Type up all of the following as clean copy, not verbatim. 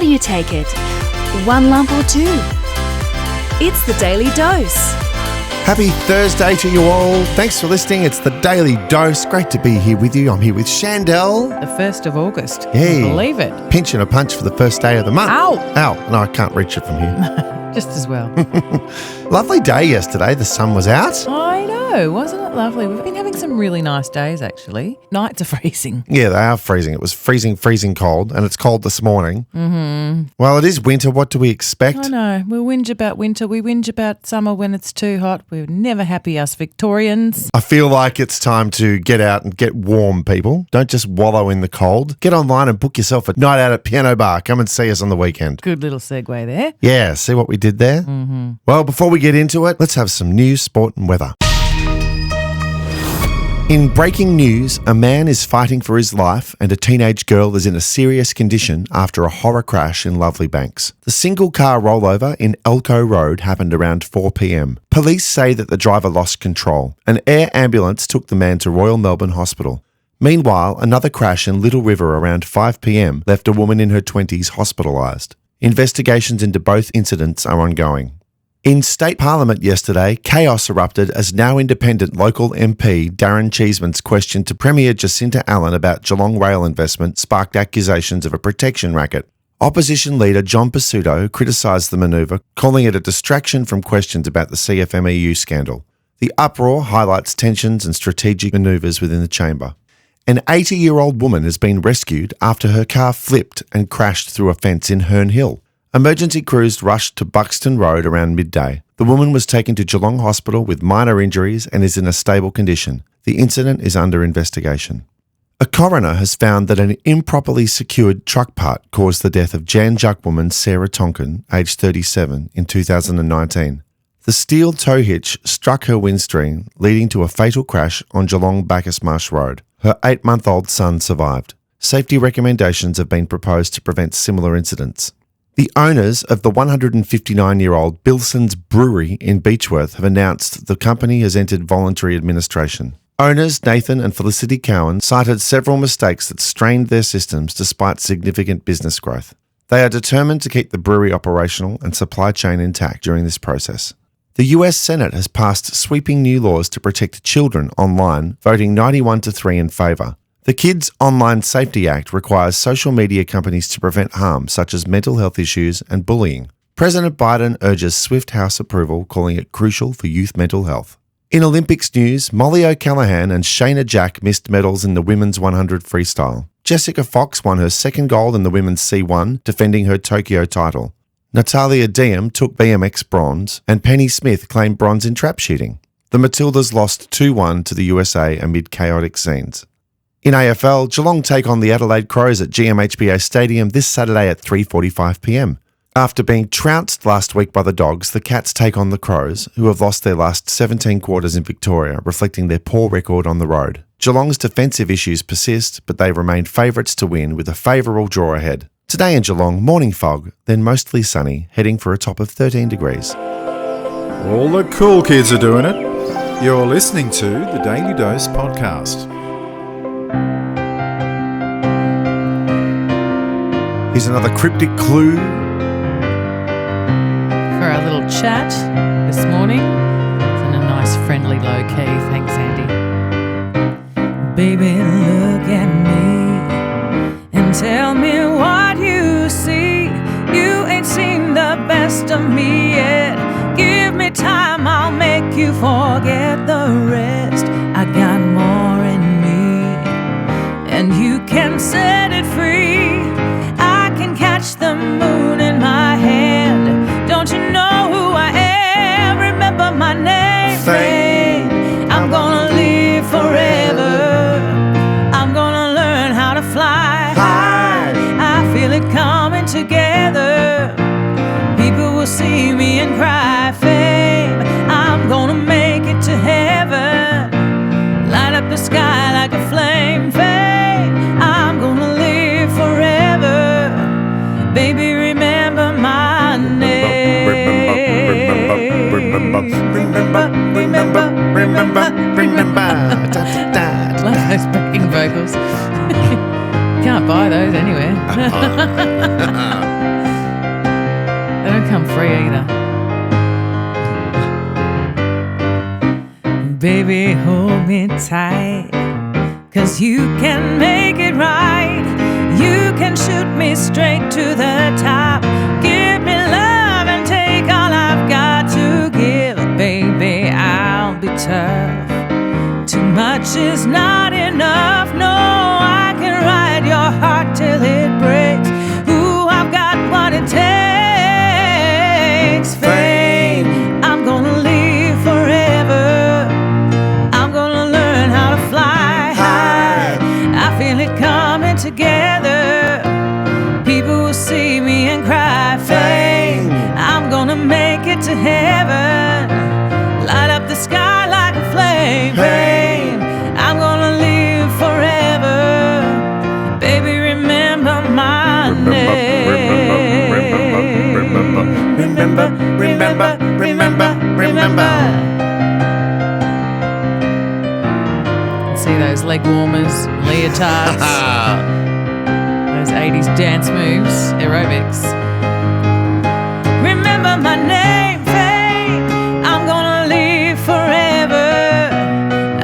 do you take it? 1 lump or 2? It's the Daily Dose. Happy Thursday to you all. Thanks for listening. It's the Daily Dose. Great to be here with you. I'm here with Shandy. The 1st of August. Yeah. Can you believe it? Pinching a punch for the first day of the month. Ow! Ow. No, I can't reach it from here. Just as well. Lovely day yesterday. The sun was out. I know. Wasn't it lovely? We've been having some really nice days, actually. Nights are freezing. Yeah, they are freezing. It was freezing cold, and it's cold this morning. Mm-hmm. Well, it is winter. What do we expect? I know. We whinge about winter. We whinge about summer when it's too hot. We're never happy, us Victorians. I feel like it's time to get out and get warm, people. Don't just wallow in the cold. Get online and book yourself a night out at Piano Bar. Come and see us on the weekend. Good little segue there. Yeah, see what we did there? Mm-hmm. Well, before we get into it, let's have some news, sport and weather. In breaking news, a man is fighting for his life and a teenage girl is in a serious condition after a horror crash in Lovely Banks. The single-car rollover in Elko Road happened around 4 p.m. Police say that the driver lost control. An air ambulance took the man to Royal Melbourne Hospital. Meanwhile, another crash in Little River around 5 p.m. left a woman in her 20s hospitalised. Investigations into both incidents are ongoing. In State Parliament yesterday, chaos erupted as now independent local MP Darren Cheeseman's question to Premier Jacinta Allen about Geelong rail investment sparked accusations of a protection racket. Opposition leader John Pesutto criticised the manoeuvre, calling it a distraction from questions about the CFMEU scandal. The uproar highlights tensions and strategic manoeuvres within the chamber. An 80-year-old woman has been rescued after her car flipped and crashed through a fence in Herne Hill. Emergency crews rushed to Buxton Road around midday. The woman was taken to Geelong Hospital with minor injuries and is in a stable condition. The incident is under investigation. A coroner has found that an improperly secured truck part caused the death of Jan Juck woman Sarah Tonkin, aged 37, in 2019. The steel tow hitch struck her windscreen, leading to a fatal crash on Geelong Bacchus Marsh Road. Her 8-month-old son survived. Safety recommendations have been proposed to prevent similar incidents. The owners of the 159-year-old Bilson's Brewery in Beechworth have announced the company has entered voluntary administration. Owners Nathan and Felicity Cowan cited several mistakes that strained their systems despite significant business growth. They are determined to keep the brewery operational and supply chain intact during this process. The US Senate has passed sweeping new laws to protect children online, voting 91-3 in favour. The Kids Online Safety Act requires social media companies to prevent harm such as mental health issues and bullying. President Biden urges swift House approval, calling it crucial for youth mental health. In Olympics news, Molly O'Callaghan and Shayna Jack missed medals in the women's 100 freestyle. Jessica Fox won her second gold in the women's C1, defending her Tokyo title. Natalia Diem took BMX bronze, and Penny Smith claimed bronze in trap shooting. The Matildas lost 2-1 to the USA amid chaotic scenes. In AFL, Geelong take on the Adelaide Crows at GMHBA Stadium this Saturday at 3:45 p.m. After being trounced last week by the Dogs, the Cats take on the Crows, who have lost their last 17 quarters in Victoria, reflecting their poor record on the road. Geelong's defensive issues persist, but they remain favourites to win with a favourable draw ahead. Today in Geelong, morning fog, then mostly sunny, heading for a top of 13 degrees. All the cool kids are doing it. You're listening to the Daily Dose podcast. Here's another cryptic clue. For our little chat this morning, it's in a nice, friendly, low key. Thanks, Andy. Baby, look at me and tell me what you see. You ain't seen the best of me yet. Give me time, I'll make you forget the rest. I got more in me, and you can set it free. Catch the moon in my hand. Don't you know who I am? Remember my name. Fame. I'm gonna live forever. I'm gonna learn how to fly high. I feel it coming together. People will see me and cry. Fame. I'm gonna make it to heaven. Light up the sky like a flame. Fame. I'm gonna live forever. Baby, remember my name. Remember. Love those backing vocals. Can't buy those anywhere. either. Baby, hold me tight, 'cause you can make it right. You can shoot me straight to the top. Give me love and take all I've got to give. Baby, I'll be tough. Too much is not enough. No, I can ride your heart till it breaks. Ooh, I've got what it takes. Fame, I'm gonna live forever. I'm gonna learn how to fly high. I feel it coming together. People will see me and cry. Fame, I'm gonna make it to heaven. Light up the sky like a flame. Fame, I'm gonna live forever. Baby, remember my name. Remember. See those leg warmers, leotards, those 80s dance moves, aerobics. Remember my name, Fame. I'm gonna live forever.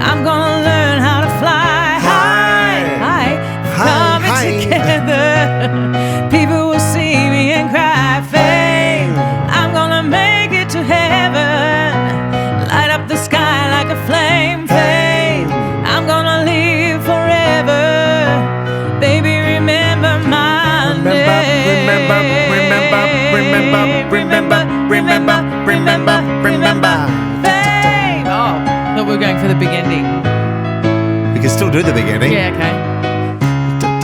I'm gonna learn how to fly high. Coming together. People will see me and cry. Fame, I'm gonna make it to heaven. Light up the sky like a flame. Fame, I'm gonna live forever. Baby, remember my name. Remember. Fame. Oh, thought we were going for the big ending. We can still do the big ending. Yeah, okay.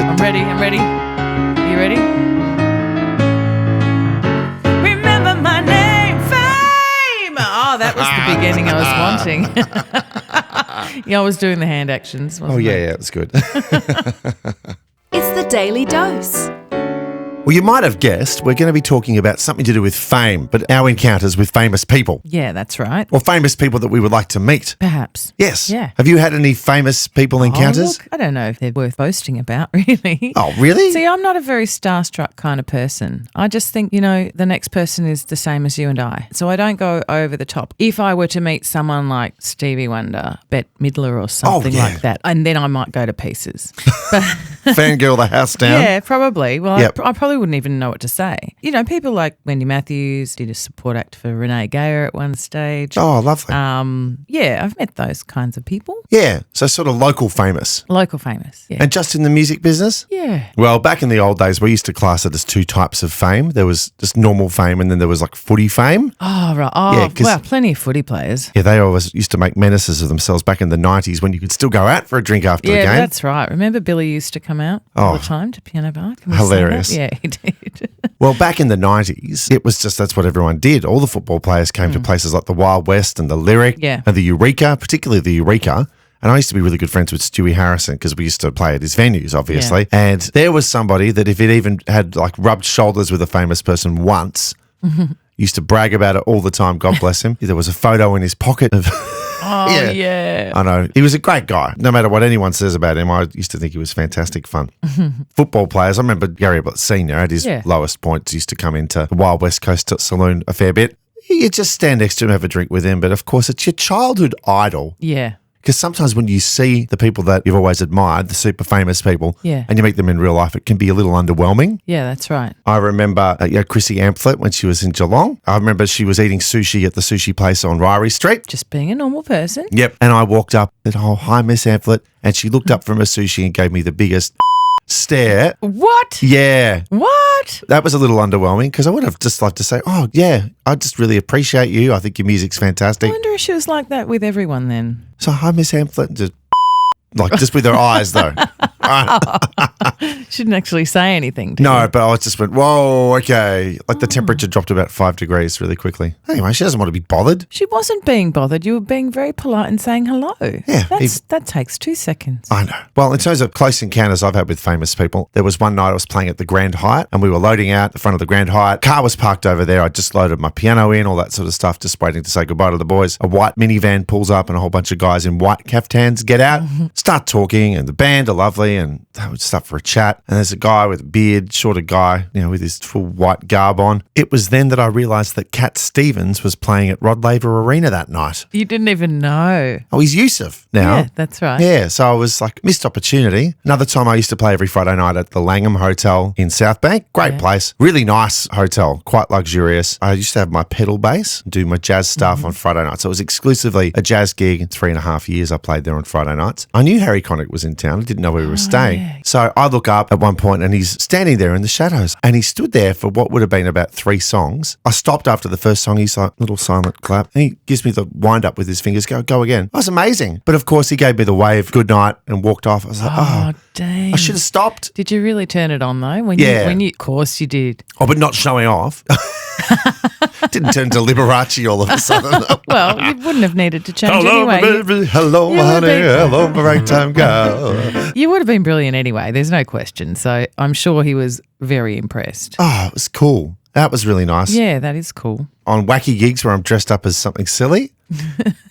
I'm ready. You ready? Remember my name, Fame. Oh, that was the big ending I was wanting. Yeah, I was doing the hand actions. Wasn't Yeah, it's good. It's the Daily Dose. Well, you might have guessed we're going to be talking about something to do with fame, but our encounters with famous people. Yeah, that's right. Or famous people that we would like to meet. Perhaps. Yes. Yeah. Have you had any famous people encounters? Look, I don't know if they're worth boasting about, really. Oh, really? See, I'm not a very starstruck kind of person. I just think, the next person is the same as you and I. So I don't go over the top. If I were to meet someone like Stevie Wonder, Bette Midler or something like that, and then I might go to pieces. But Fangirl the house down? yeah, probably. Well, Yep. I probably wouldn't even know what to say. People like Wendy Matthews did a support act for Renee Gayer at one stage. Oh, lovely. Yeah, I've met those kinds of people. Yeah, so sort of local famous. Local famous. Yeah. And just in the music business? Yeah. Well, back in the old days, we used to class it as two types of fame. There was just normal fame and then there was like footy fame. Oh, right. Oh, Yeah, 'cause- wow, plenty of footy players. Yeah, they always used to make menaces of themselves back in the 90s when you could still go out for a drink after the Yeah, game. that's right. Remember Billy used to come out all Oh. the time to Piano Bar? Can we Hilarious. say that? Yeah, he did. Well, back in the 90s, it was just that's what everyone did. All the football players came to places like the Wild West and the Lyric Yeah. and the Eureka, particularly the Eureka. And I used to be really good friends with Stewie Harrison because we used to play at his venues, obviously. And there was somebody that if it even had like rubbed shoulders with a famous person once, used to brag about it all the time. God bless him. There was a photo in his pocket of... Oh, yeah. I know. He was a great guy. No matter what anyone says about him, I used to think he was fantastic fun. Football players, I remember Gary Ablett Sr. at his lowest points used to come into the Wild West Coast Saloon a fair bit. You just stand next to him, have a drink with him. But of course, it's your childhood idol. Yeah. Because sometimes when you see the people that you've always admired, the super famous people, Yeah. and you meet them in real life, it can be a little underwhelming. Yeah, that's right. I remember Chrissy Amphlett when she was in Geelong. I remember she was eating sushi at the sushi place on Ryrie Street. Just being a normal person. Yep. And I walked up and, oh, hi, Miss Amphlett. And she looked up from her sushi and gave me the biggest stare. What? Yeah. What? That was a little underwhelming because I would have just liked to say, oh, yeah, I just really appreciate you. I think your music's I fantastic. wonder if she was like that with everyone then. So, hi, Miss Amphlett. Just with her eyes, though. She didn't actually say anything. No, but I just went, whoa, okay. Like the temperature dropped about 5 degrees really quickly. Anyway, she doesn't want to be bothered. She wasn't being bothered. You were being very polite and saying hello. Yeah, That takes 2 seconds. I know. Well, in terms of close encounters I've had with famous people, there was one night I was playing at the Grand Hyatt and we were loading out the front of the Grand Hyatt. Car was parked over there. I just loaded my piano in, all that sort of stuff, just waiting to say goodbye to the boys. A white minivan pulls up and a whole bunch of guys in white caftans get out, start talking, and the band are lovely, and they would stop for a chat. And there's a guy with a beard, shorter guy, with his full white garb on. It was then that I realised that Cat Stevens was playing at Rod Laver Arena that night. You didn't even know. Oh, he's Yusuf now. Yeah, that's right. Yeah, so I was like, missed opportunity. Another time I used to play every Friday night at the Langham Hotel in South Bank. Great place. Really nice hotel, quite luxurious. I used to have my pedal bass, do my jazz stuff on Friday nights. So it was exclusively a jazz gig. In 3.5 years I played there on Friday nights. I knew Harry Connick was in town. I didn't know where he was staying. Yeah. So I look up at one point and he's standing there in the shadows, and he stood there for what would have been about 3 songs. I stopped after the first song. He's like, little silent clap. And he gives me the wind up with his fingers. Go again. That was amazing. But of course he gave me the wave, good night, and walked off. I was like, oh, dang. I should have stopped. Did you really turn it on though? Yeah. Of course you did. Oh, but not showing off. Didn't turn to Liberace all of a sudden. Well, you wouldn't have needed to change Hello, anyway. my baby. Hello, my honey. Hello, my ragtime girl. You would have been brilliant anyway. There's no question. So I'm sure he was very impressed. Oh, it was cool. That was really nice. Yeah, that is cool. On wacky gigs where I'm dressed up as something silly.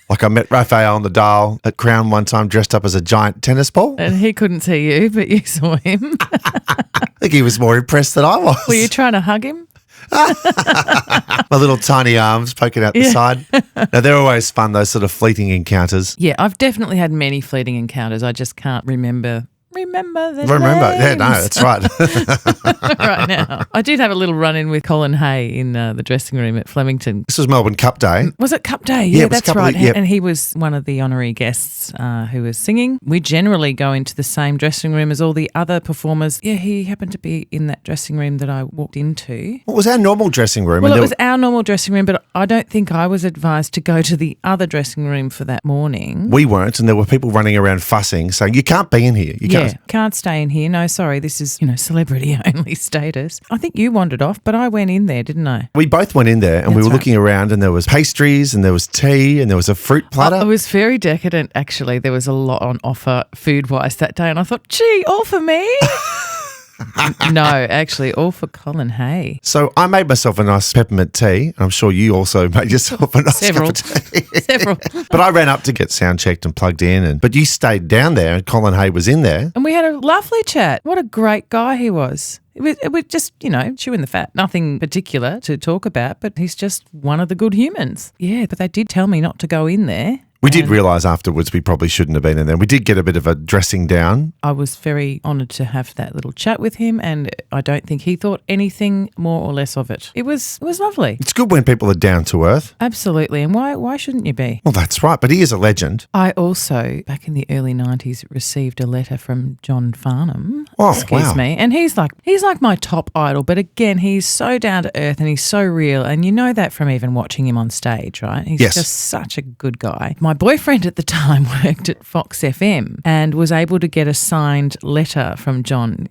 Like I met Raphael Nadal at Crown one time dressed up as a giant tennis ball. And he couldn't see you, but you saw him. I think he was more impressed than I was. Were you trying to hug him? My little tiny arms poking out the side. Now, they're always fun, those sort of fleeting encounters. Yeah, I've definitely had many fleeting encounters. I just can't remember the names. Yeah, no, that's right. Right now. I did have a little run-in with Colin Hay in the dressing room at Flemington. This was Melbourne Cup Day. Was it Cup Day? Yeah, Yeah, it was that's Cup right. Day, yep. And he was one of the honorary guests who was singing. We generally go into the same dressing room as all the other performers. Yeah, he happened to be in that dressing room that I walked into. What was our normal dressing room? Well, it was our normal dressing room, but I don't think I was advised to go to the other dressing room for that morning. We weren't, and there were people running around fussing, saying, you can't be in here. You Can't stay in here. No, sorry, this is, celebrity only status. I think you wandered off, but I went in there, didn't I? We both went in there and we were looking around, and there was pastries and there was tea and there was a fruit platter. It was very decadent, actually. There was a lot on offer food-wise that day, and I thought, gee, all for me? No, actually, all for Colin Hay. So I made myself a nice peppermint tea, and I'm sure you also made yourself a nice Several. cup of tea. Several. But I ran up to get sound checked and plugged in, but you stayed down there, and Colin Hay was in there. And we had a lovely chat. What a great guy he was. It was just, chewing the fat. Nothing particular to talk about, but he's just one of the good humans. Yeah, but they did tell me not to go in there. We did realise afterwards we probably shouldn't have been in there. We did get a bit of a dressing down. I was very honoured to have that little chat with him, and I don't think he thought anything more or less of it. It was lovely. It's good when people are down to earth. Absolutely. And why shouldn't you be? Well, that's right. But he is a legend. I also, back in the early 90s, received a letter from John Farnham. Oh, Excuse wow. me. And he's like my top idol. But again, he's so down to earth and he's so real. And you know that from even watching him on stage, right? He's Yes. just such a good guy. My boyfriend at the time worked at Fox FM and was able to get a signed letter from John.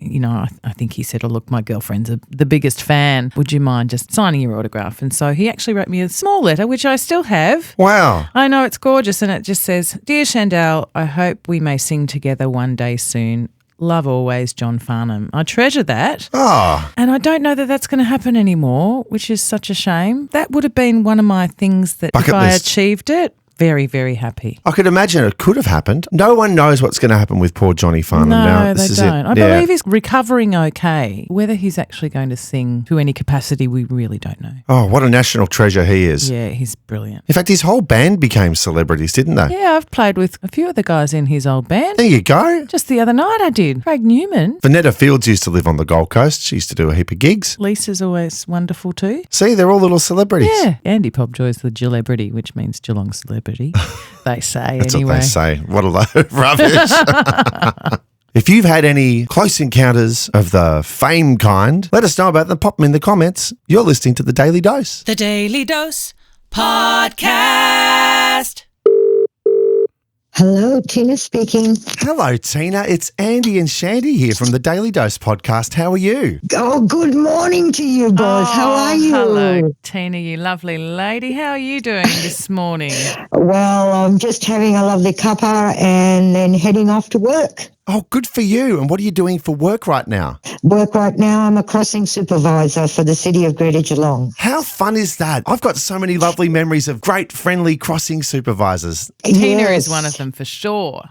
I think he said, oh, look, my girlfriend's the biggest fan. Would you mind just signing your autograph? And so he actually wrote me a small letter, which I still have. Wow. I know, it's gorgeous, and it just says, Dear Shandell, I hope we may sing together one day soon. Love always, John Farnham. I treasure that. Oh. And I don't know that that's going to happen anymore, which is such a shame. That would have been one of my things that Bucket if I list. achieved it, very, very happy. I could imagine it could have happened. No one knows what's going to happen with poor Johnny Farnham No, now. they This is don't. it. I believe he's recovering okay. Whether he's actually going to sing to any capacity, we really don't know. Oh, what a national treasure he is. Yeah, he's brilliant. In fact, his whole band became celebrities, didn't they? Yeah, I've played with a few of the guys in his old band. There you go. Just the other night I did. Craig Newman. Vanetta Fields used to live on the Gold Coast. She used to do a heap of gigs. Lisa's always wonderful too. See, they're all little celebrities. Yeah. Andy Pobjoy's the Gillebrity, which means Geelong celebrity. They say That's anyway. what they say. What a load of rubbish. If you've had any close encounters of the fame kind, let us know about them. Pop them in the comments. You're listening to The Daily Dose. The Daily Dose Podcast. Hello, Tina speaking. Hello, Tina. It's Andy and Shandy here from The Daily Dose Podcast. How are you? Oh, good morning to you both. How are you? Hello, Tina, you lovely lady. How are you doing this morning? Well, I'm just having a lovely cuppa and then heading off to work. Oh, good for you. And what are you doing for work right now? Work right now, I'm a crossing supervisor for the city of Greater Geelong. How fun is that? I've got so many lovely memories of great, friendly crossing supervisors. Tina Yes. is one of them for sure.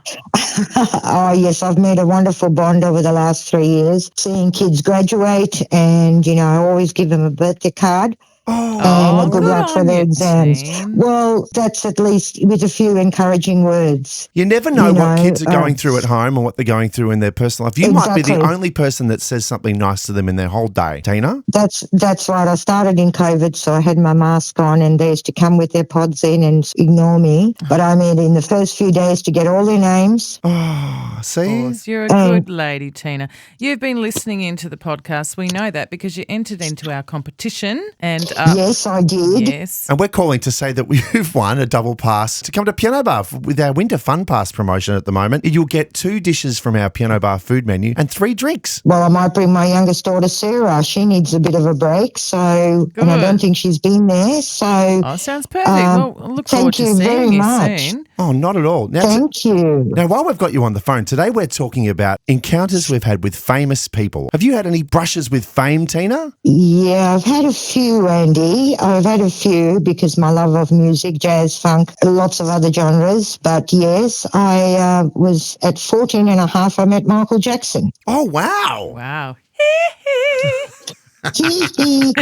Oh, yes, I've made a wonderful bond over the last 3 years, seeing kids graduate and, I always give them a birthday card. And a good luck for on their you, exams. Teen. Well, that's at least with a few encouraging words. You never know what kids are going through at home and what they're going through in their personal life. You might be the Exactly. only person that says something nice to them in their whole day. Tina? That's right. I started in COVID, so I had my mask on, and they used to come with their pods in and ignore me. But I made in the first few days to get all their names. Oh, see? Of course, you're a good lady, Tina. You've been listening into the podcast. We know that because you entered into our competition. And Yes, I did. yes. And we're calling to say that we've won a double pass to come to Piano Bar with our Winter Fun Pass promotion at the moment. You'll get 2 dishes from our Piano Bar food menu and 3 drinks. Well, I might bring my youngest daughter, Sarah. She needs a bit of a break, and I don't think she's been there. So, Oh, sounds perfect. Well, I look forward to seeing you soon. Oh, not at all. Now, thank you. Now, while we've got you on the phone, today we're talking about encounters we've had with famous people. Have you had any brushes with fame, Tina? Yeah, I've had a few, Andy. I've had a few because my love of music, jazz, funk, lots of other genres. But yes, I was at 14 and a half, I met Michael Jackson. Oh, wow. Wow.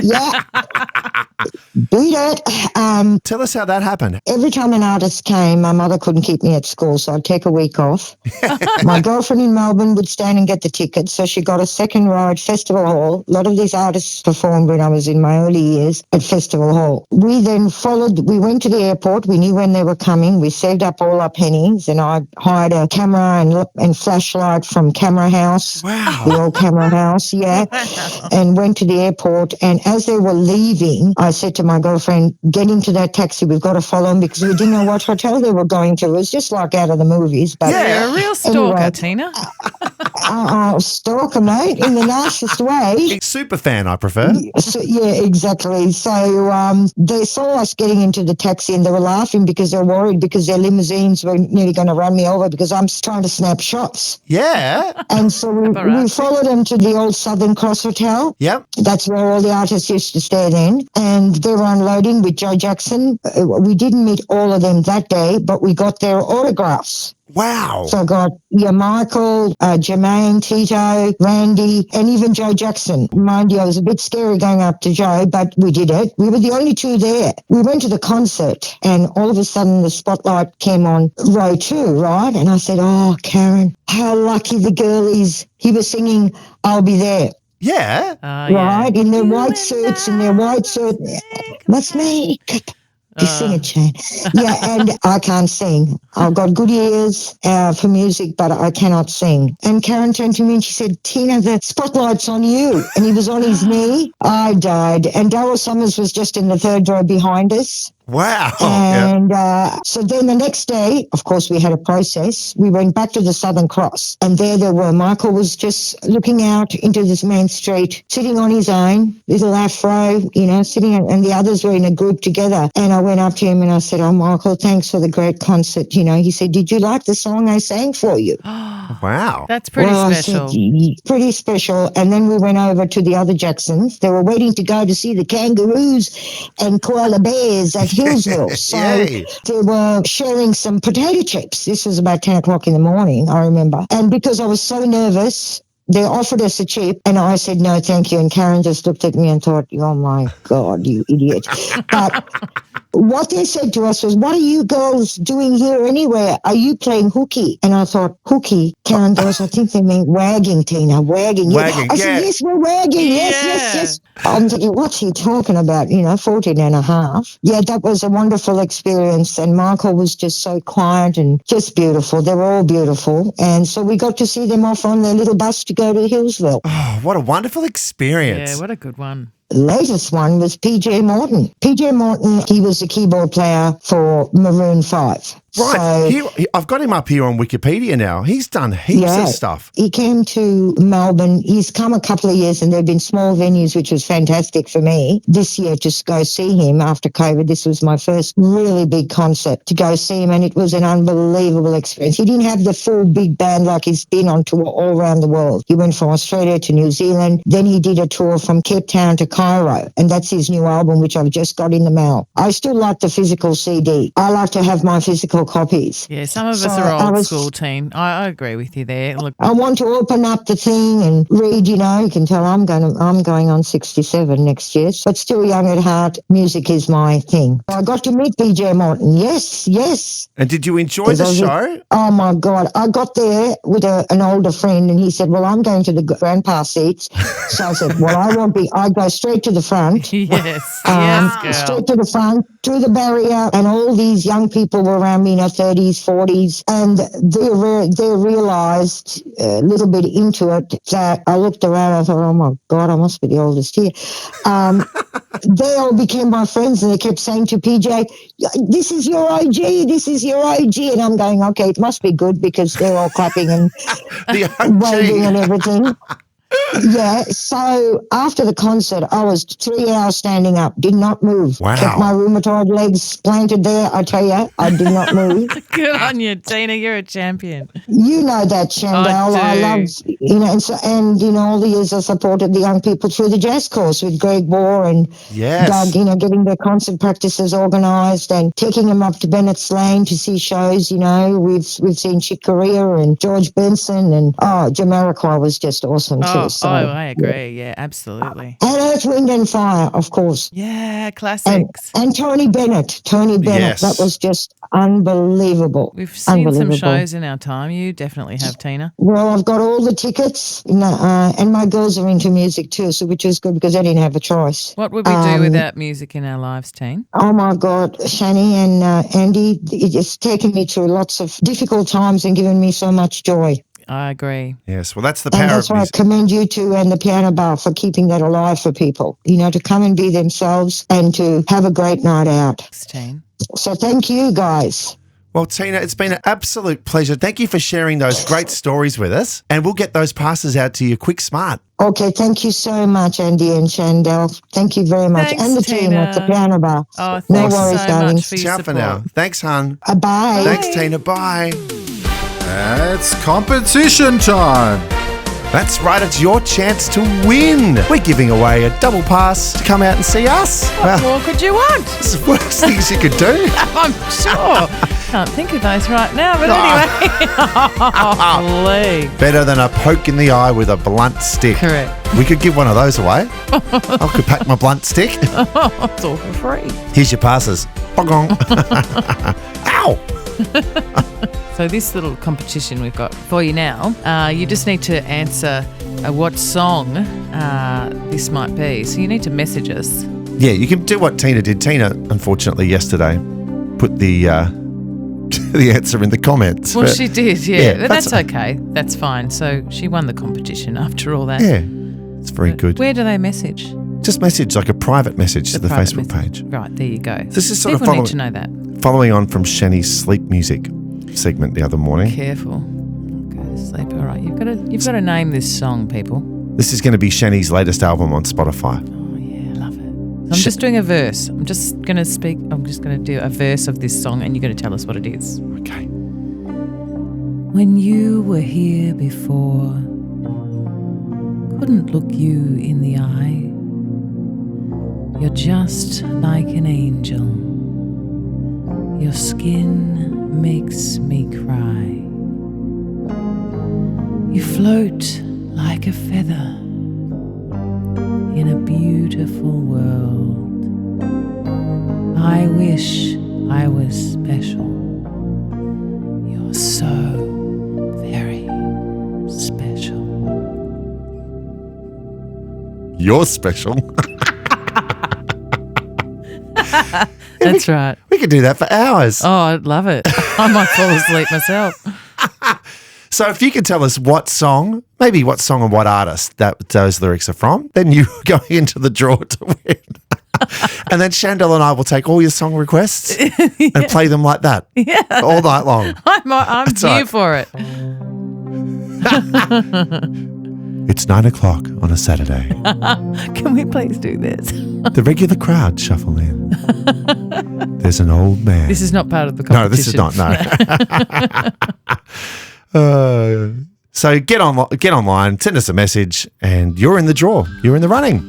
Yeah. Beat it. Tell us how that happened. Every time an artist came, my mother couldn't keep me at school, so I'd take a week off. My girlfriend in Melbourne would stand and get the tickets, so she got a second row at Festival Hall. A lot of these artists performed when I was in my early years at Festival Hall. We then we went to the airport. We knew when they were coming. We saved up all our pennies, and I hired a camera and flashlight from Camera House. Wow. The old Camera House, yeah. And went to the airport, and as they were leaving, I said to my girlfriend, get into that taxi, we've got to follow them, because we didn't know what hotel they were going to. It was just like out of the movies. But Yeah, you're a real stalker, anyway, Tina. stalker, mate, in the nicest way. Super fan, I prefer. So, yeah, exactly. So they saw us getting into the taxi, and they were laughing because they're worried because their limousines were nearly going to run me over because I'm trying to snap shots. Yeah. And so we followed them to the old Southern Cross Hotel. Yep. That's where all the artists used to stay then. And they were unloading with Joe Jackson. We didn't meet all of them that day, but we got their autographs. Wow. So I got Michael, Jermaine, Tito, Randy, and even Joe Jackson. Mind you, I was a bit scary going up to Joe, but we did it. We were the only 2 there. We went to the concert, and all of a sudden the spotlight came on row 2, right? And I said, oh, Karen, how lucky the girl is. He was singing, I'll Be There. Yeah. Right? In their white suits, Let's make it. Just sing it, Shane. Yeah, and I can't sing. I've got good ears for music, but I cannot sing. And Karen turned to me and she said, Tina, the spotlight's on you. And he was on his knee. I died. And Darryl Summers was just in the 3rd row behind us. Wow. And so then the next day, of course, we had a process. We went back to the Southern Cross, and there they were. Michael was just looking out into this main street, sitting on his own, little afro, sitting, and the others were in a group together. And I went up to him and I said, oh, Michael, thanks for the great concert. He said, did you like the song I sang for you? Wow. That's pretty special. I said, pretty special. And then we went over to the other Jacksons. They were waiting to go to see the kangaroos and koala bears at Hillsville. So Yay. they were sharing some potato chips. This was about 10 o'clock in the morning, I remember. And because I was so nervous, they offered us a chip, and I said, no, thank you. And Karen just looked at me and thought, oh, my God, you idiot. But what they said to us was, what are you girls doing here anyway? Are you playing hooky? And I thought, hooky? Karen goes, I think they mean wagging, Tina, wagging. Wagging, I said, yes, we're wagging. Yes. I'm thinking, what's he talking about? 14 and a half. Yeah, that was a wonderful experience. And Michael was just so quiet and just beautiful. They were all beautiful. And so we got to see them off on their little bus to go to Hillsville. Oh, what a wonderful experience. Yeah, what a good one. Latest one was PJ Morton. PJ Morton, he was the keyboard player for Maroon 5. Right. So, I've got him up here on Wikipedia now. He's done heaps of stuff. He came to Melbourne. He's come a couple of years and there have been small venues, which was fantastic for me this year to go see him after COVID. This was my first really big concert to go see him, and it was an unbelievable experience. He didn't have the full big band like he's been on tour all around the world. He went from Australia to New Zealand. Then he did a tour from Cape Town to Cairo, and that's his new album, which I've just got in the mail. I still like the physical CD. I like to have my physical copies. Yeah, some of us are old school, teen. I agree with you there. Look, I want to open up the thing and read, you can tell I'm going on 67 next year, but still young at heart. Music is my thing. I got to meet PJ Morton. Yes. And did you enjoy the show? Oh my God. I got there with an older friend and he said, well, I'm going to the grandpa seats. So I said, well, I go straight to the front. yes, girl. Straight to the front, to the barrier, and all these young people were around me, 30s, 40s, and they realised a little bit into it that I looked around and I thought, oh my God, I must be the oldest here. They all became my friends and they kept saying to PJ, this is your OG, this is your OG. And I'm going, okay, it must be good because they're all clapping and waving and everything. Yeah, so after the concert, I was 3 hours standing up, did not move. Wow. Kept my rheumatoid legs planted there, I tell you, I did not move. Good on you, Tina. You're a champion. You know that, Shandell. I love, and all the years I supported the young people through the jazz course with Greg Bohr and Doug, getting their concert practices organised and taking them up to Bennett's Lane to see shows, We've seen Chick Corea and George Benson and, Jamiroquai was just awesome too. So, I agree. Yeah, absolutely. And Earth, Wind and Fire, of course. Yeah, classics. And Tony Bennett. Yes. That was just unbelievable. We've seen some shows in our time. You definitely have, Tina. Well, I've got all the tickets, and my girls are into music too, so which is good because they didn't have a choice. What would we do without music in our lives, Teen? Oh my God, Shandy and Andy, it's taken me through lots of difficult times and given me so much joy. I agree. Yes, well, that's the power and that's of why music. I commend you two and the Piano Bar for keeping that alive for people, to come and be themselves and to have a great night out. Thanks, Teen. So thank you, guys. Well, Tina, it's been an absolute pleasure. Thank you for sharing those great stories with us, and we'll get those passes out to you quick smart. Okay, thank you so much, Andy and Shandell. Thank you very much. Thanks, and the team at the Piano Bar. Oh, thanks no worries, so darling. much for your Ciao support. for now. Thanks, hon. Bye. Thanks, Tina. Bye. It's competition time. That's right, it's your chance to win. We're giving away a double pass to come out and see us. What more could you want? It's the worst things you could do. I'm sure. Can't think of those right now, but anyway. Please. Better than a poke in the eye with a blunt stick. Correct. We could give one of those away. I could pack my blunt stick. It's all for free. Here's your passes. Bogong. Ow! So this little competition we've got for you now, you just need to answer what song this might be. So you need to message us. Yeah, you can do what Tina did. Tina, unfortunately, yesterday put the the answer in the comments. Well, but she did, yeah. But that's that's okay. That's fine. So she won the competition after all that. Yeah, it's very good. Where do they message? Just message, like a private message to the private Facebook page. Right, there you go. This is sort People of need to know that. following on from Shandy's sleep music segment the other morning. Careful. Go to sleep. All right, you've got to name this song, people. This is going to be Shandy's latest album on Spotify. Oh yeah, love it. I'm just doing a verse. I'm just going to do a verse of this song, and you're going to tell us what it is. Okay. When you were here before, couldn't look you in the eye. You're just like an angel. Your skin makes me cry. You float like a feather in a beautiful world. I wish I was special. You're so very special. You're special. That's right. We could do that for hours. Oh, I'd love it. I might fall asleep myself. So if you could tell us what song, maybe what song and what artist that those lyrics are from, then you're going into the draw to win. And then Shandell and I will take all your song requests and play them like that all night long. I'm here right. for it. It's 9 o'clock on a Saturday. Can we please do this? The regular crowd shuffle in. There's an old man. This is not part of the competition. No, this is not, no. So get online, send us a message, and you're in the draw. You're in the running.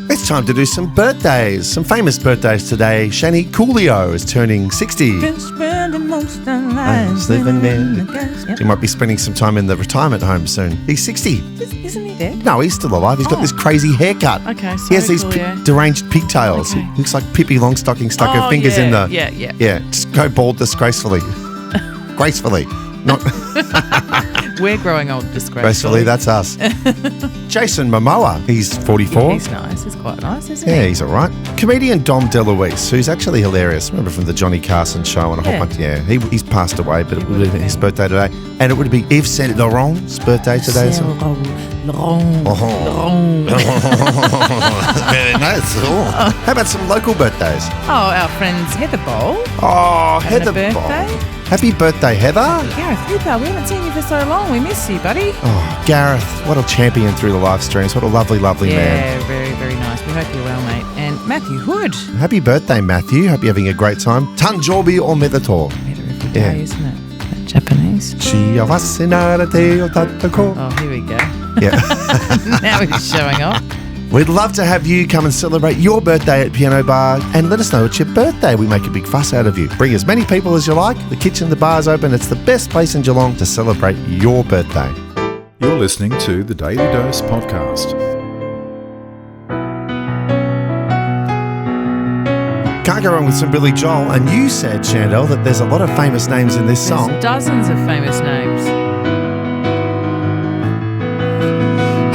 It's time to do some birthdays, some famous birthdays today. Shandy Coolio is turning 60. Been spending most of lives Living living in the gas. Yep. He might be spending some time in the retirement home soon. He's 60. Isn't he dead? No, he's still alive. He's got this crazy haircut. Okay, He has sorry, these Coolio. deranged pigtails. Okay. He looks like Pippi Longstocking stuck her fingers in the... Yeah. Yeah, just go bald disgracefully. Gracefully. Not We're growing old disgracefully. gracefully, that's us. Jason Momoa, he's 44. He's nice. He's quite nice, isn't Yeah, he? he's all right. Comedian Dom DeLuise, who's actually hilarious. Remember from the Johnny Carson show and a whole Yeah. bunch. Yeah, he's passed away, but it would have been his birthday today. And it would be Yves Saint Laurent's birthday today. So. Very nice. Oh. How about some local birthdays? Oh, our friends Heather Bowl. Oh, Having Heather a birthday? Bowl. Happy birthday, Heather. Gareth Hooper, we haven't seen you for so long. We miss you, buddy. Oh, Gareth, what a champion through the live streams. What a lovely, lovely man. Yeah, very, very nice. We hope you're well, mate. And Matthew Hood. Happy birthday, Matthew. Hope you're having a great time. Tanjobi o Medato. Better every Yeah. day, isn't it? That Japanese. Shiawase narate o tatako. Oh, here we go. Yeah. Now he's showing off. We'd love to have you come and celebrate your birthday at Piano Bar and let us know it's your birthday. We make a big fuss out of you. Bring as many people as you like. The kitchen, the bar's open. It's the best place in Geelong to celebrate your birthday. You're listening to the Daily Dose podcast. Can't go wrong with some Billy Joel. And you said, Shandell, that there's a lot of famous names in this song. There's dozens of famous names.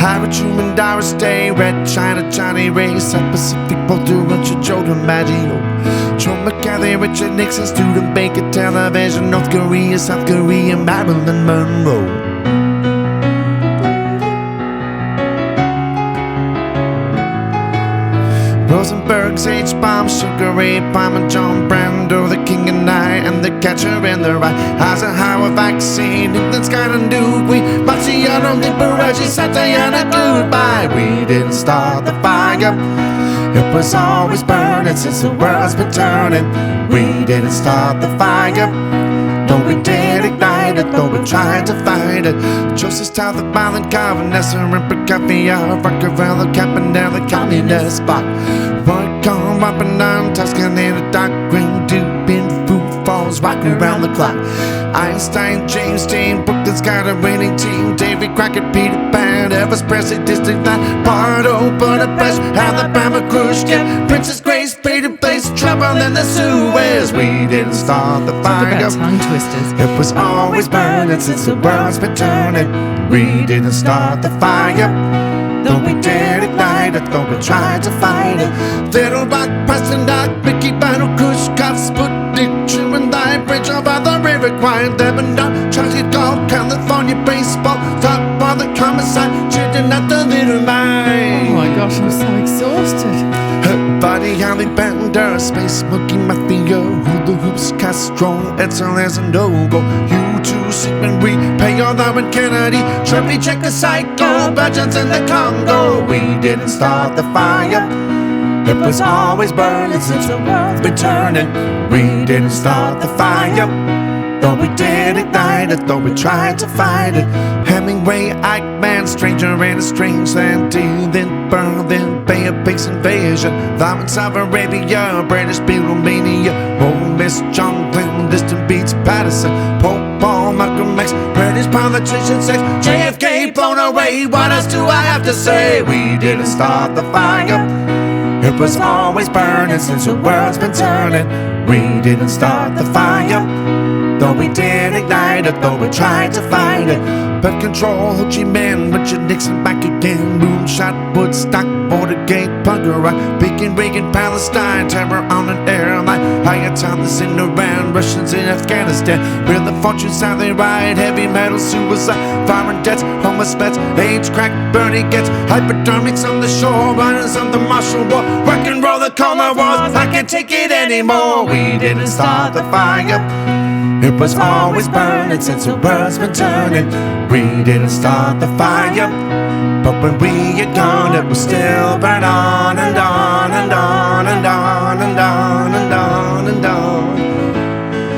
Harry Truman, Doris Day, Red China, Johnny Ray, South Pacific, Porto, Richard Jordan, Maggio, Joe McCarthy, Richard Nixon, Student Baker, Television, North Korea, South Korea, Marilyn Monroe. Rosenberg's H-Bomb, Sugar Ray Palmer, John Brando, the King and I, and the Catcher in the Rye. Eisenhower vaccine, England's got a nuke. We Marciano, Liberace, Santayana, goodbye. We didn't start the fire. It was always burning since the world's been turning. We didn't start the fire. Though we did ignite it, though we tried to fight it. Joseph Tyler, Violent Carvin, Nestor, Emperor, Caviar, Rockefeller, Campanella, Communist Bloc. Roy Cohn, up and down, Tuscany, in a dark green dude, in Food Falls, rocking around the clock. Einstein, James Dean, Brooklyn's got a winning team. David Crockett, Peter Pan, Elvis Presley, District 9, Pardo, Budapest, Alabama, Khrushchev, Princess Grace, Peter Place, Trouble in the Suez. We didn't start the Talk fire. about tongue twisters. It was always burning since the world's been turning. We didn't start the fire. Though we did ignite it, though we tried to fight it. Little Rock, Preston Dock, Mickey Battle, Kush, Cop, Sputnik, Truman, Die, Bridge over the River, Quiet, Lebanon, Charlie Golf, California, baseball, top of the commissar, children at the little mine. Oh my gosh, I'm so exhausted. Her body, Holly Bender, Space Monkey Mafia, Hula Hoops, Castro, Edsel as a no-go. U2, Sigmund, we pay all Lauren Kennedy, Shirley, check a psycho, Belgians in the Congo. We didn't start the fire. It was always burning since the world's been turning. We didn't start the fire. Though we did ignite it, though we tried to fight it. Hemingway, Eichmann, Stranger in a Strange Land, Dylan, Berlin, Bay of Pigs invasion, Lawrence of Arabia, British Beatlemania, Ole Miss, John Glenn, Distant Beats, Patterson, Pope, Paul, Malcolm X, British politicians, sex, JFK blown away. What else do I have to say? We didn't start the fire. It was always burning since the world's been turning. We didn't start the fire. Though we did ignite it, though we tried to fight it. But control Ho Chi Minh, Richard Nixon back again. Moonshot, Woodstock, Watergate, Bunker Rock, Peking, Reagan, Palestine, terror on an airline. Ayatollahs in Iran, Russians in Afghanistan. Where the fortunes how they ride, heavy metal, suicide, foreign debts, homeless vets, AIDS, crack, Bernie gets hypodermics on the shore, runners on the Marshall War, rock and roll, the Cold Wars. I can't take it anymore. We didn't start the fire. It was always burning since the world's been turning. We didn't start the fire, but when we had gone, it was still burn on and on and on and on and on and on and on.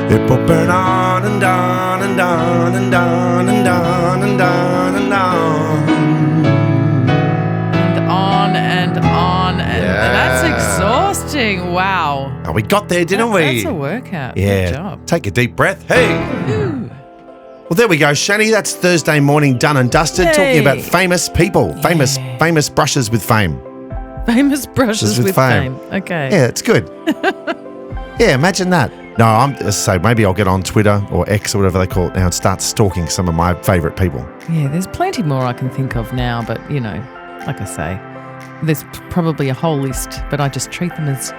It will burn on and on and on and on and on and on and on. And on and on. And that's exhausting. Wow. Oh, we got there, didn't we? That's a workout. Yeah. Good job. Take a deep breath. Hey. Ooh. Well, there we go, Shandy. That's Thursday morning done and dusted. Hey. Talking about famous people, famous brushes with fame. Famous brushes with fame. Okay. Yeah, it's good. Yeah, imagine that. No, so maybe I'll get on Twitter or X or whatever they call it now and start stalking some of my favourite people. Yeah, there's plenty more I can think of now, but, you know, like I say, there's probably a whole list, but I just treat them as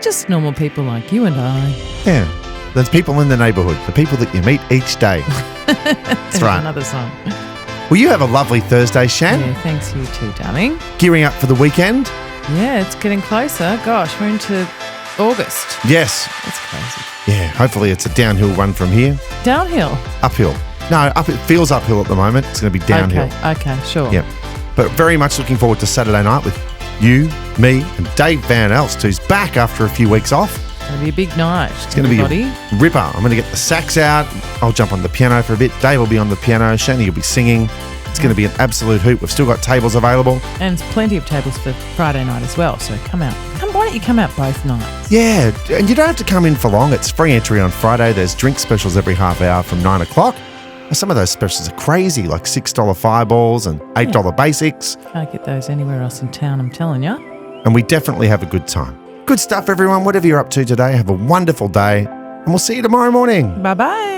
just normal people like you and I. Yeah, there's people in the neighbourhood, the people that you meet each day. That's right. Another song. Well, you have a lovely Thursday, Shan. Yeah, thanks you too, darling. Gearing up for the weekend? Yeah, it's getting closer. Gosh, we're into August. Yes. That's crazy. Yeah, hopefully it's a downhill run from here. Downhill? Uphill. No, it feels uphill at the moment. It's going to be downhill. Okay, sure. Yep. But very much looking forward to Saturday night with you, me, and Dave Van Elst, who's back after a few weeks off. It's going to be a big night. It's going to be a ripper. I'm going to get the sax out. I'll jump on the piano for a bit. Dave will be on the piano. Shandy will be singing. It's going to be an absolute hoot. We've still got tables available. And there's plenty of tables for Friday night as well, so come out. Why don't you come out both nights? Yeah, and you don't have to come in for long. It's free entry on Friday. There's drink specials every half hour from 9 o'clock. Some of those specials are crazy, like $6 fireballs and $8 basics. Can't get those anywhere else in town, I'm telling you. And we definitely have a good time. Good stuff, everyone. Whatever you're up to today, have a wonderful day. And we'll see you tomorrow morning. Bye-bye.